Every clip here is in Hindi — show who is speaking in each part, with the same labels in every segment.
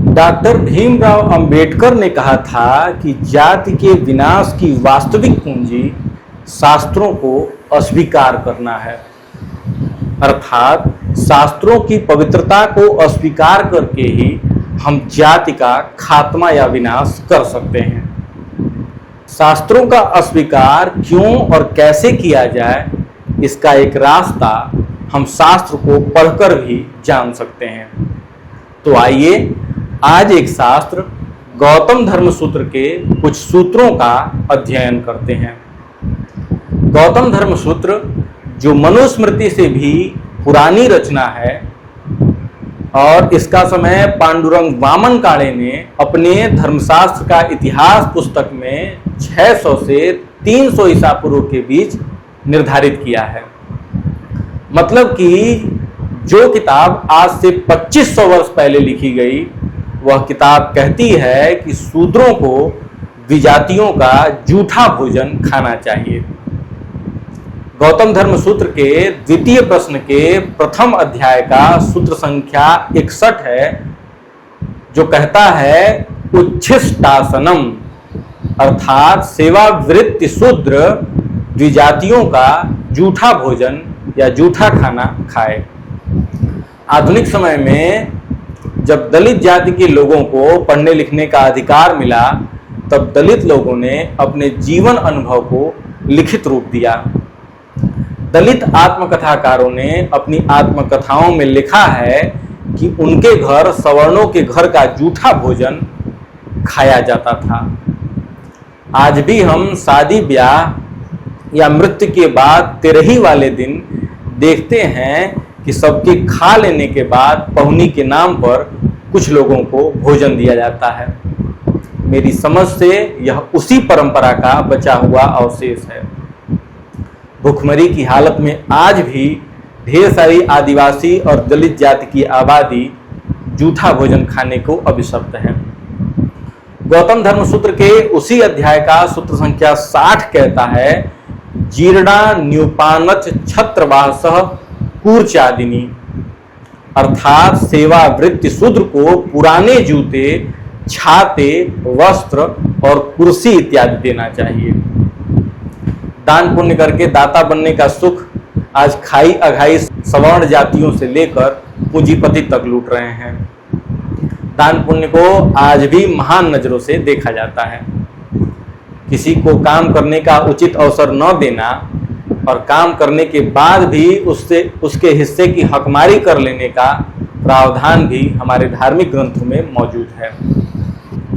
Speaker 1: डॉक्टर भीमराव अंबेडकर ने कहा था कि जाति के विनाश की वास्तविक पूंजी शास्त्रों को अस्वीकार करना है, अर्थात शास्त्रों की पवित्रता को अस्वीकार करके ही हम जाति का खात्मा या विनाश कर सकते हैं। शास्त्रों का अस्वीकार क्यों और कैसे किया जाए, इसका एक रास्ता हम शास्त्र को पढ़कर भी जान सकते हैं। तो आइए आज एक शास्त्र गौतम धर्म सूत्र के कुछ सूत्रों का अध्ययन करते हैं। गौतम धर्म सूत्र जो मनुस्मृति से भी पुरानी रचना है और इसका समय पांडुरंग वामन काणे ने अपने धर्मशास्त्र का इतिहास पुस्तक में 600 से 300 ईसा पूर्व के बीच निर्धारित किया है। मतलब कि जो किताब आज से 2500 वर्ष पहले लिखी गई, वह किताब कहती है कि शूद्रों को विजातियों का जूठा भोजन खाना चाहिए। गौतम धर्म सूत्र के द्वितीय प्रश्न के प्रथम अध्याय का सूत्र संख्या 61 है, जो कहता है उच्छिष्टासनम, अर्थात सेवावृत्ति शूद्र द्विजातियों का जूठा भोजन या जूठा खाना खाए। आधुनिक समय में जब दलित जाति के लोगों को पढ़ने लिखने का अधिकार मिला, तब दलित लोगों ने अपने जीवन अनुभव को लिखित रूप दिया। दलित आत्मकथाकारों ने अपनी आत्मकथाओं में लिखा है कि उनके घर सवर्णों के घर का जूठा भोजन खाया जाता था। आज भी हम शादी ब्याह या मृत्यु के बाद तेरही वाले दिन देखते हैं कि सबके खा लेने के बाद पहुनी के नाम पर कुछ लोगों को भोजन दिया जाता है। मेरी समझ से यह उसी परंपरा का बचा हुआ अवशेष है। भूखमरी की हालत में आज भी ढेर सारी आदिवासी और दलित जाति की आबादी जूठा भोजन खाने को अभिशप्त है। गौतम धर्म सूत्र के उसी अध्याय का सूत्र संख्या 60 कहता है जीर्णा न्यूपानच छत्रवासः कूर्चादिनी, अर्थात सेवावृत्ति शूद्र को पुराने जूते, छाते, वस्त्र और कुर्सी इत्यादि देना चाहिए। दान पुण्य करके दाता बनने का सुख आज खाई अघाई सवर्ण जातियों से लेकर पूंजीपति तक लूट रहे हैं। दान पुण्य को आज भी महान नजरों से देखा जाता है। किसी को काम करने का उचित अवसर न देना और काम करने के बाद भी उसके हिस्से की हकमारी कर लेने का प्रावधान भी हमारे धार्मिक ग्रंथों में मौजूद है।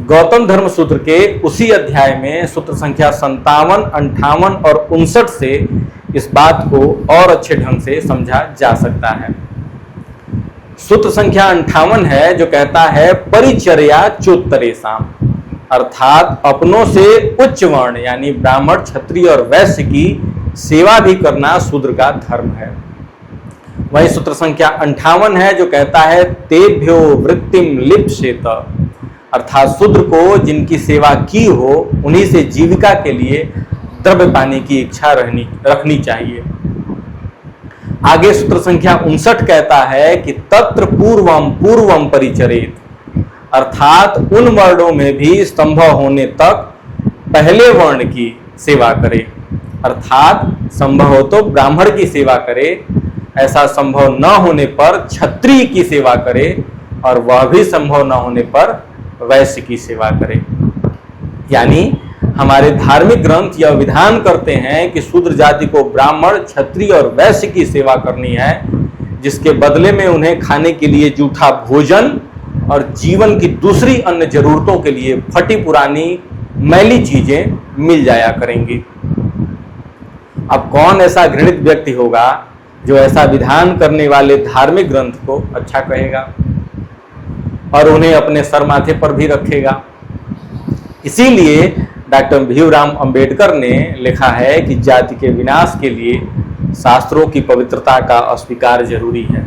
Speaker 1: गौतम धर्म सूत्र के उसी अध्याय में सूत्र संख्या 57, 58 और 59 से इस बात को और अच्छे ढंग से समझा जा सकता है। सूत्र संख्या 58 है, जो कहता है परिचर्या चोत्तरेषाम, अर्थात अपनों से उच्च वर्ण यानी ब्राह्मण, क्षत्रिय और वैश्य की सेवा भी करना शूद्र का धर्म है। वही सूत्र संख्या 58 है, जो कहता है तेभ्यो वृत्तिम लिप्सेत, अर्थात शूद्र को जिनकी सेवा की हो उन्हीं से जीविका के लिए द्रव्य पाने की इच्छा रखनी चाहिए। आगे सूत्र संख्या 59 कहता है कि तत्र पूर्वम परिचरेत, अर्थात उन वर्णों में भी संभव होने तक पहले वर्ण की सेवा करे, अर्थात संभव हो तो ब्राह्मण की सेवा करे, ऐसा संभव न होने पर क्षत्रिय की सेवा करे और वह भी संभव न होने पर वैश्य की सेवा करे। यानी हमारे धार्मिक ग्रंथ यह विधान करते हैं कि शूद्र जाति को ब्राह्मण, क्षत्रिय और वैश्य की सेवा करनी है, जिसके बदले में उन्हें खाने के लिए जूठा भोजन और जीवन की दूसरी अन्य जरूरतों के लिए फटी पुरानी मैली चीजें मिल जाया करेंगी। अब कौन ऐसा घृणित व्यक्ति होगा जो ऐसा विधान करने वाले धार्मिक ग्रंथ को अच्छा कहेगा और उन्हें अपने सर माथे पर भी रखेगा। इसीलिए डॉक्टर भीमराव अंबेडकर ने लिखा है कि जाति के विनाश के लिए शास्त्रों की पवित्रता का अस्वीकार जरूरी है।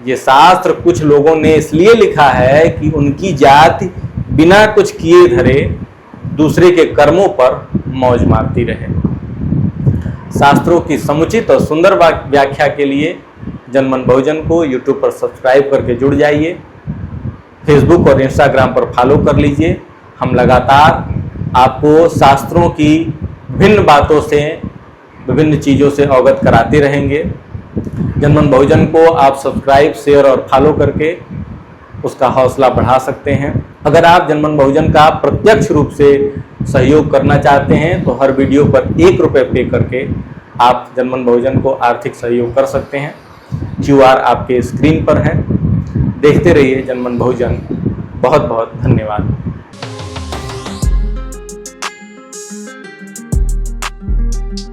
Speaker 1: ये शास्त्र कुछ लोगों ने इसलिए लिखा है कि उनकी जाति बिना कुछ किए धरे दूसरे के कर्मों पर मौज मारती रहे। शास्त्रों की समुचित और सुंदर व्याख्या के लिए जनमन बहुजन को YouTube पर सब्सक्राइब करके जुड़ जाइए। फेसबुक और इंस्टाग्राम पर फॉलो कर लीजिए। हम लगातार आपको शास्त्रों की विभिन्न बातों से, विभिन्न चीज़ों से अवगत कराते रहेंगे। जनमन बहुजन को आप सब्सक्राइब, शेयर और फॉलो करके उसका हौसला बढ़ा सकते हैं। अगर आप जनमन बहुजन का प्रत्यक्ष रूप से सहयोग करना चाहते हैं तो हर वीडियो पर 1 रुपये पे करके आप जनमन बहुजन को आर्थिक सहयोग कर सकते हैं। QR आपके स्क्रीन पर है। देखते रहिए जनमन बहुजन। बहुत बहुत धन्यवाद।